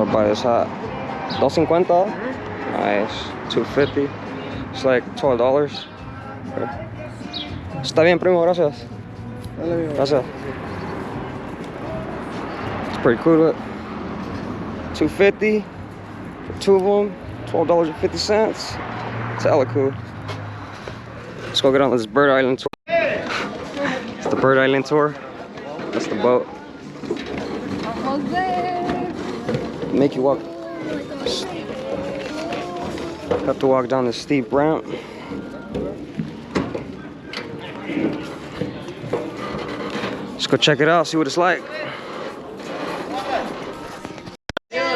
I'll buy this hat. $2.50. Nice. $2.50. It's like $12. Okay. Está bien, primo, gracias. Gracias. It's pretty cool. Look. $2.50 for two of them. $12.50. It's hella cool. Let's go get on this Bird Island tour. It's the Bird Island tour. That's the boat. Make you walk. Have to walk down this steep ramp. Let's go check it out, see what it's like.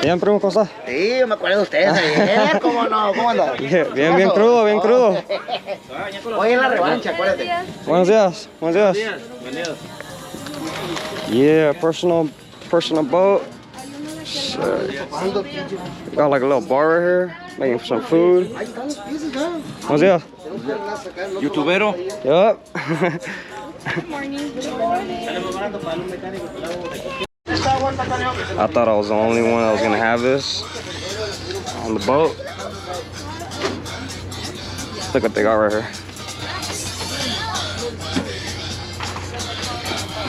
Bien, primo, ¿cómo estás? Sí, yo me acuerdo de ustedes ayer, ¿cómo no? ¿Cómo andas? Bien crudo, bien crudo. Hoy en la revancha, acuérdate. Buenos días, buenos días. Yeah, personal boat. Got like a little bar right here, making some food. Buenos días. ¿Youtubero? Yup. Good morning. I thought I was the only one that was gonna have this on the boat. Look what they got right here.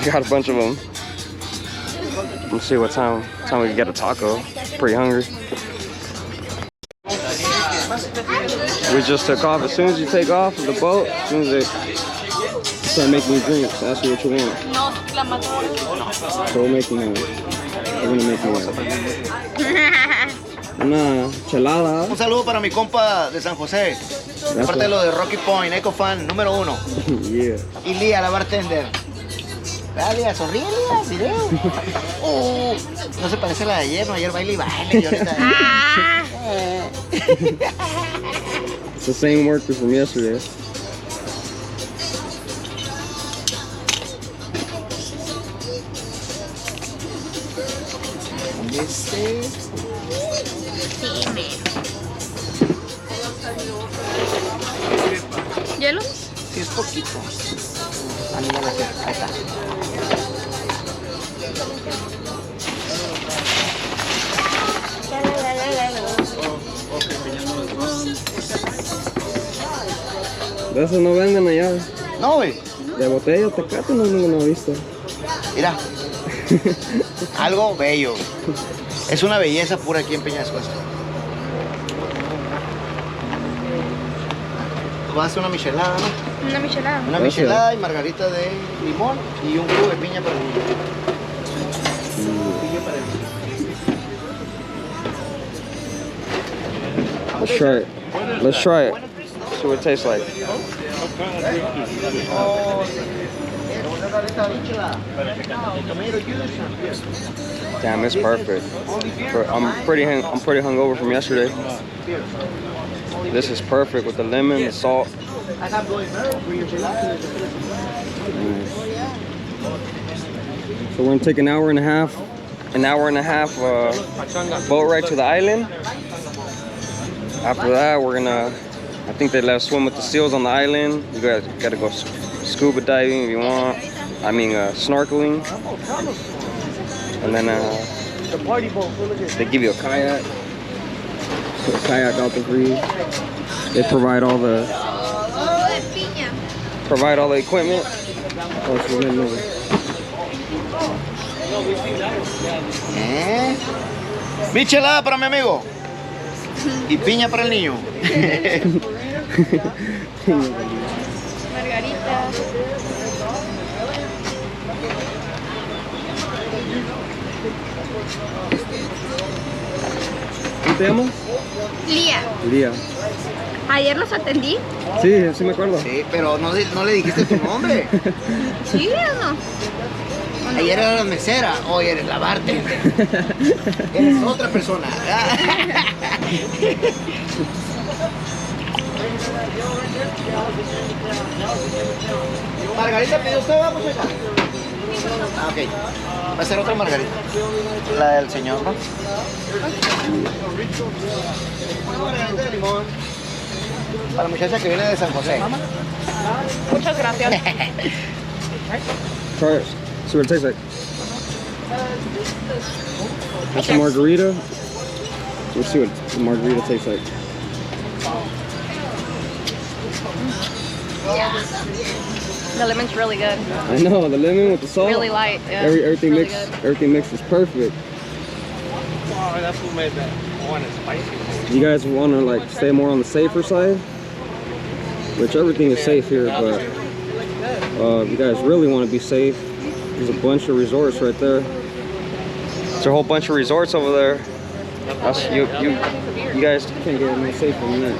They got a bunch of them. Let's see what time we can get a taco. Pretty hungry. We just took off. As soon as you take off of the boat, as soon as they start making you drinks, ask you what you want. So we're making we're gonna make una chelada. Un saludo para mi compa de San José. De parte de lo de Rocky Point, Eco Fan número 1. Yeah. Y Lía, la bartender. Lía, sonríe, Lía, video. No se parece a la de ayer, no, ayer baile y baile. Y ahorita... It's the same worker from yesterday. ¿Hielo? Sí, es poquito. Ahí está. De eso no venden allá. No, güey. De botella, tecate, no he visto. Mira. Algo bello. Es una belleza pura aquí en Peñasco. Vas a hacer una michelada, ¿no? Una michelada. Una michelada y margarita de limón y un jugo de piña para el niño. Piña para el niño. Let's try it. Let's try it. See what it tastes like. Damn, it's perfect. I'm pretty hungover from yesterday. This is perfect with the lemon, the salt. So we're gonna take an hour and a half boat ride to the island. After that, we're gonna, I think they let us swim with the seals on the island. You gotta go scuba diving if you want. I mean snorkeling. And then they give you a kayak. Put a kayak out there for you. They provide all the equipment. Michelada para mi amigo. Y piña para el niño. Margarita. ¿Cómo te llamas? Lía. Lía. Ayer los atendí. Sí, sí me acuerdo. Sí, pero no le dijiste tu nombre. ¿Sí o no? Ayer era la mesera, hoy eres la bartender. Eres otra persona. Margarita pidió usted, vamos acá. Ah, ok. Va a ser otra margarita. La del señor, ¿no? Una margarita de limón. Para la muchacha que viene de San José. Muchas gracias. Try it. See what it tastes like. That's a margarita. Let's see what the margarita tastes like. The lemon's really good. I know, the lemon with the salt. Really light. Yeah. Everything really mixed. good. Everything mixed is perfect. Oh, that's who made that one is spicy. You guys want to like stay more on the safer side, which everything is safe here, but if you guys really want to be safe, there's a bunch of resorts right there. There's a whole bunch of resorts over there. That's, you guys can't get any safer than that.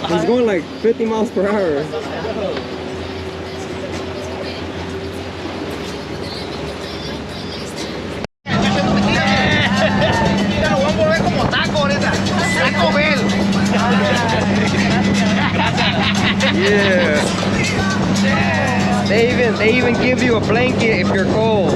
He's going like 50 miles per hour. Yeah. They even give you a blanket if you're cold.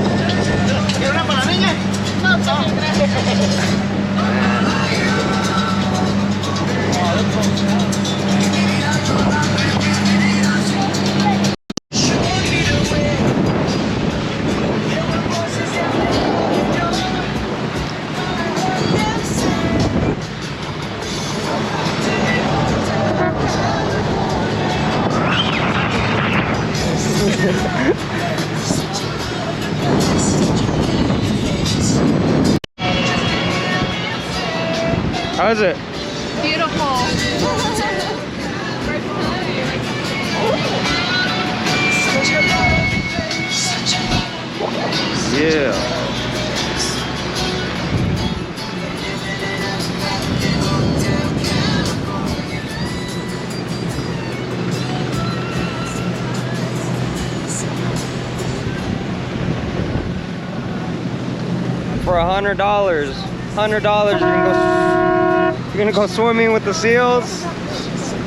How is it? Beautiful. Yeah. For $100, you're gonna go swimming with the seals,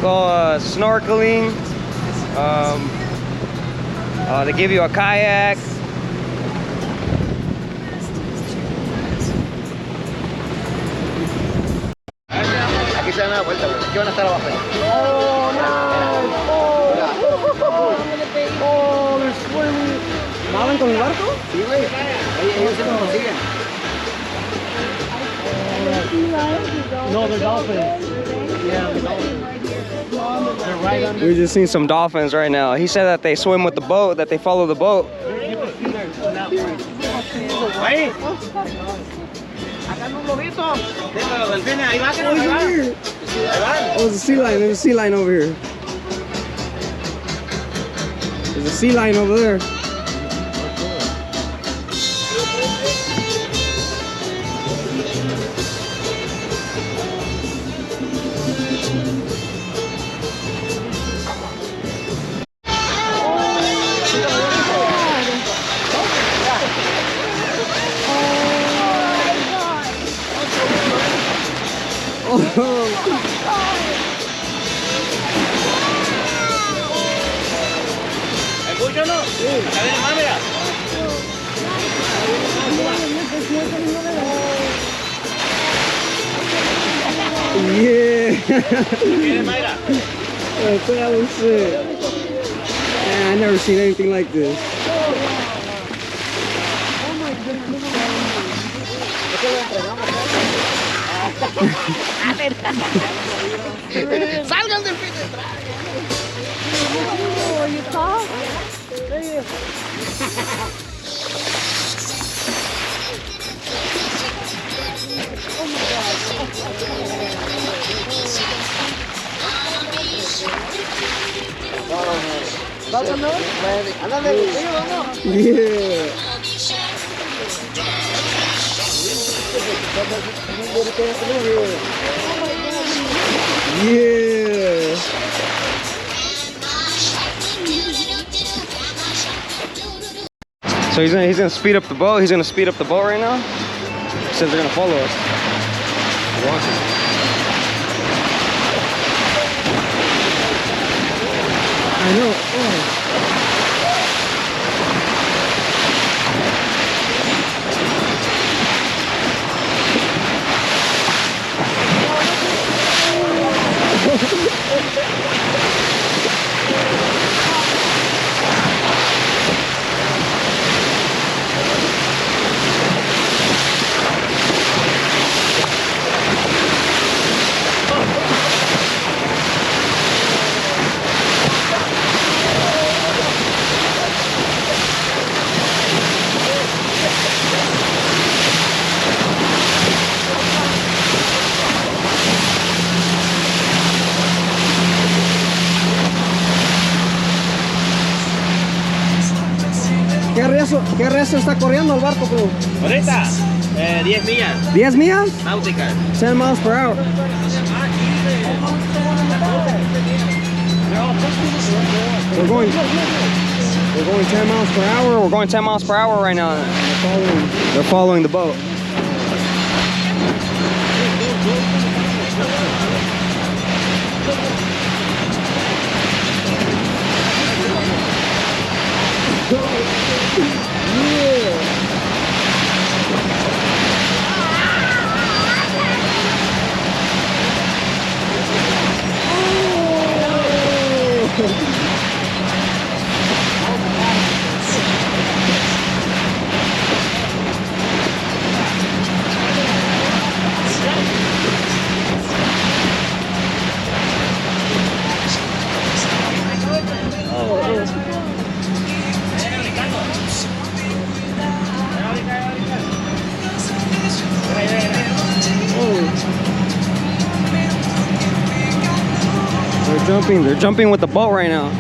go snorkeling. They give you a kayak. Aquí se dan la vuelta, güey. Aquí van a estar abajo. Oh, nice! Oh, they're swimming. ¿Nadan con el barco? Sí, güey. Ellos se nos consiguen. No, they're dolphins. Yeah, they're dolphins. They're right under. We just seen some dolphins right now. He said that they swim with the boat, that they follow the boat. Ahí. Acá un lobito. Déjame los delfines. Ahí va, que ahí va. Ahí va. Oh, there's a sea lion. There's a sea lion over here. There's a sea lion over there. ¿Hay mucho o no? Sí. Acá viene más, mira. Yeah. Viene Mayra. That was sick. Man, I never seen anything like this. ¡Salgan del fin de traje! Yeah. Yeah. So he's gonna speed up the boat. He's gonna speed up the boat right now. Since they're gonna follow us. I know. Oh. rezo está corriendo el barco, bro? Ahorita, 10 millas 10 millas? náuticas. 10 miles per hour. We're going 10 miles per hour. We're going 10 miles per hour right now. They're following the boat. They're jumping with the boat right now.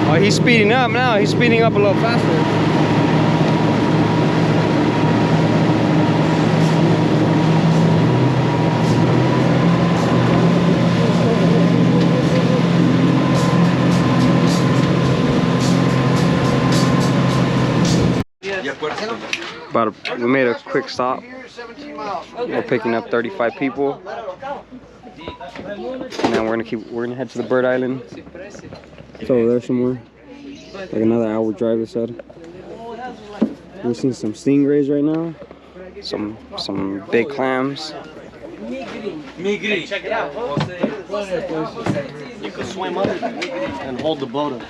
Oh, he's speeding up now. He's speeding up a little faster. We made a quick stop. We're picking up 35 people, and then we're gonna head to the bird island. It's over there somewhere, like another hour drive. They said. We're seeing some stingrays right now, some big clams. Check it out. You can swim under and hold the boat up.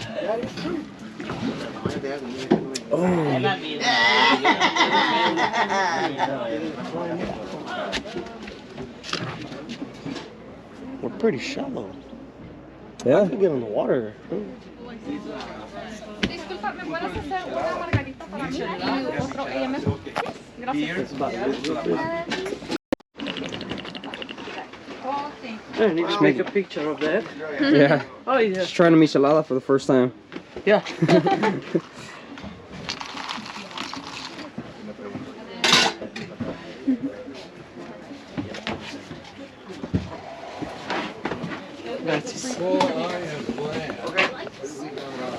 Oh. We're pretty shallow. Yeah. I could get in the water. I need to make a picture of that. Yeah. Oh yeah. Just trying to michelada for the first time. Yeah.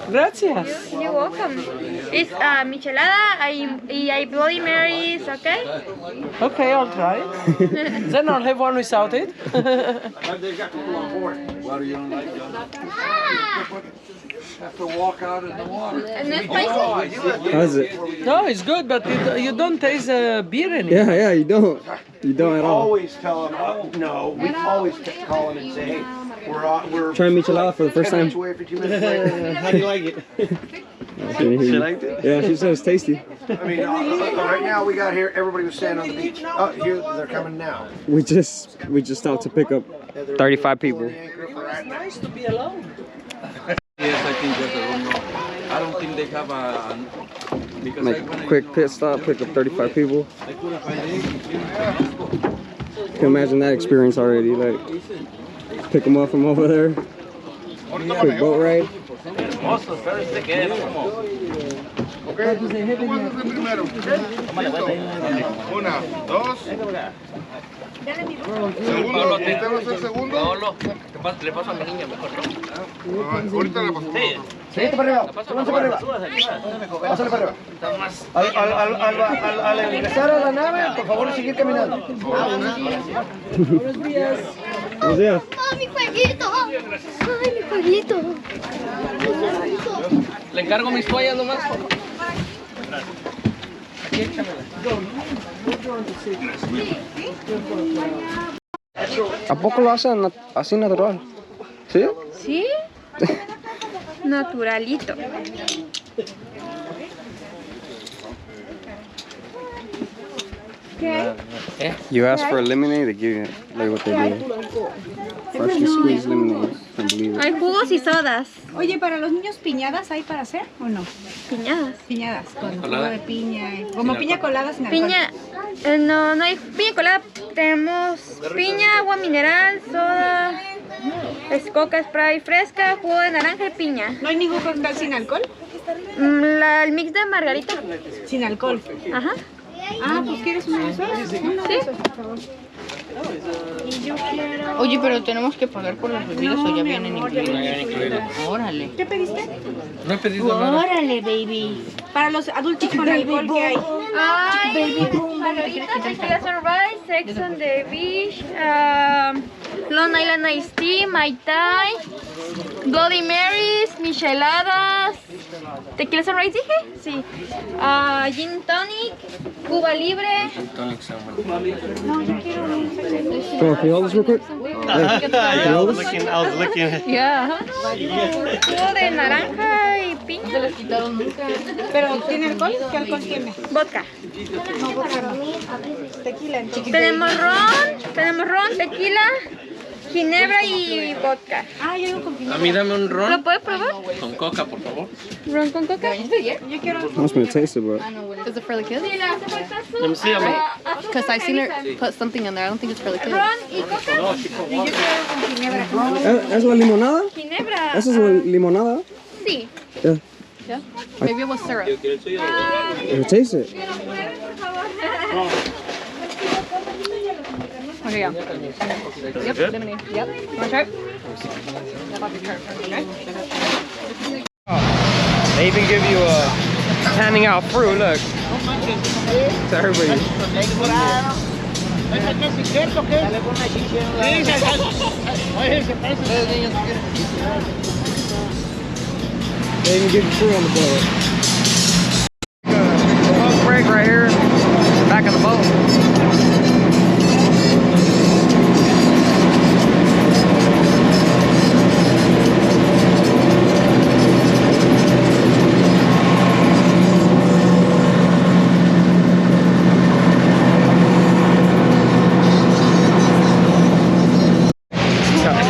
Gracias. You're welcome. It's michelada y hay Bloody Marys, okay? Okay, I'll try it. Then I'll have one without it. Have to walk out in the water. And that's spicy? How's it? No, it's good, but you don't taste beer anymore. Yeah, you don't. You don't at all. Always tell them, no, we always call them and say, hey, we're Trying michelada for the first 10 time. minutes away, 15 minutes away. How do you like it? She liked it? Yeah, she said it's tasty. I mean, right now we got here, everybody was standing on the beach. Oh, here, they're coming now. We just stopped to pick up 35 people. It's nice to be alone. Yes, I think that's a wrong. I don't think they have a. Because Make a quick pit stop, pick up 35 people. I couldn't find anything. You can imagine that experience already. Like, pick them up from over there. Quick boat ride. Hermoso, very sick animal. Ok, ¿tú vas a hacer primero? Una, dos. Segundo, ¿usted va a ser segundo? Paolo, le paso a mi niña mejor, ¿no? Ahorita le paso. Sí, para arriba. Súbanse para arriba. Pásale para arriba. Al ingresar a la nave, por favor, seguir caminando. Buenos días. ¡Ay, mi jueguito! ¡Ay, mi jueguito! Le encargo mis toallas nomás. ¿A poco lo hacen así natural? ¿Sí? ¿Sí? Naturalito. ¿Qué? You ask for a lemonade, they give you like what they do. Freshly squeezed lemonade. I believe it. Hay jugos y sodas. Oye, ¿para los niños piñadas hay para hacer o no? Piñadas. Piñadas con jugo de piña. Como piña colada sin alcohol. Piña. No hay piña colada. Tenemos piña, agua mineral, soda, coca spray fresca, jugo de naranja y piña. ¿No hay ningún cóctel sin alcohol? El mix de margarita. Sin alcohol. Ajá. Ah, pues ¿quieres uno de esos? Uno de esos, por favor. Oye, pero tenemos que pagar por las bebidas o ya vienen incluidas. Ya vienen incluidas. Órale. ¿Qué pediste? No he pedido nada. Órale, baby. Para los adultos con alcohol, ¿qué hay? Ay, margarita, tequila sunrise, Sex on the Beach, Long Island Iced Tea, Mai Tai, Bloody Marys, micheladas, tequila sunrise dije, sí, gin tonic, Cuba Libre. No, yo quiero un Can I all this real quick? I was looking. Yeah. Jugo de naranja y piña. Se les quitaron nunca. ¿Pero tiene alcohol? ¿Qué alcohol tiene? Vodka. No, vodka no. Tequila, entonces. Tenemos ron, tequila, ginebra y vodka. Ah, yo digo con A ginebra. mí dame un ¿Lo ron puedes probar? con coca, por favor. ¿Ron con coca? Yo quiero I was gonna taste it, but Is it for the kids? Sí, le hace falta azúcar. Let me see, amor. Because I seen her put something in there. I don't think it's for the kids. Ron y coca. Y yo quiero con ginebra. ¿Es la limonada? Ginebra. ¿Esa es la limonada? Sí. Yeah. Yeah. Maybe it was syrup. Taste it. Por favor. Okay, yeah. Yep, lemonade. Yep. Want to try it? Yep, I'll be trying it. Okay. They even give you a handing out fruit. Look. To everybody. They even give you fruit on the boat. Boat break right here. Back of the boat.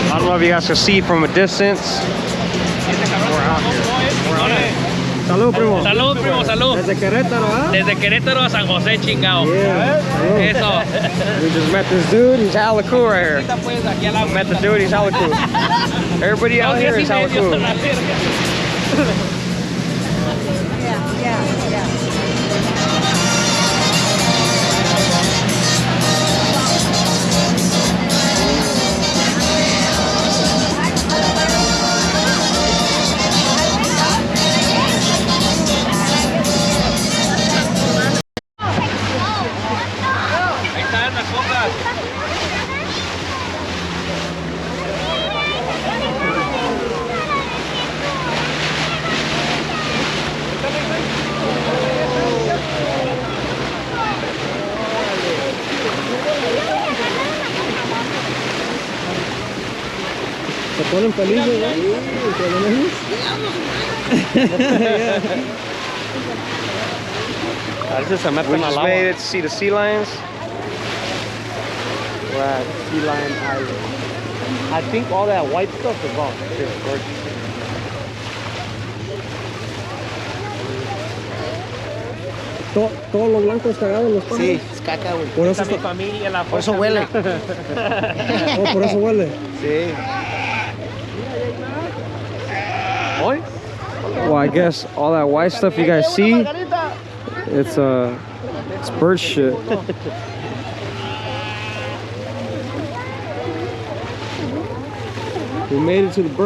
I don't know if you guys can see from a distance. We're out here. We're out here. Salud, primo. Salud, primo, salud. Desde Querétaro, ¿ah? Desde Querétaro a San José, chingao. Yeah. Salud. Eso. We just met this dude. He's hella cool right here. Pues aquí al agua. Met the dude. He's hella cool. Everybody out here is hella cool. Ahí están las cosas. Se ponen felices, ¿no? A veces se We meten just al made agua. it to see the sea lions. We're at Sea Lion Island. I think all that white stuff is all fish. Todos los blancos cagados los ponen. Sí, es caca, güey. Por eso, Mi familia, la Por eso huele. por eso huele. Sí. ¿Hoy? Well, I guess all that white stuff you guys see, it's bird shit. We made it to the bird.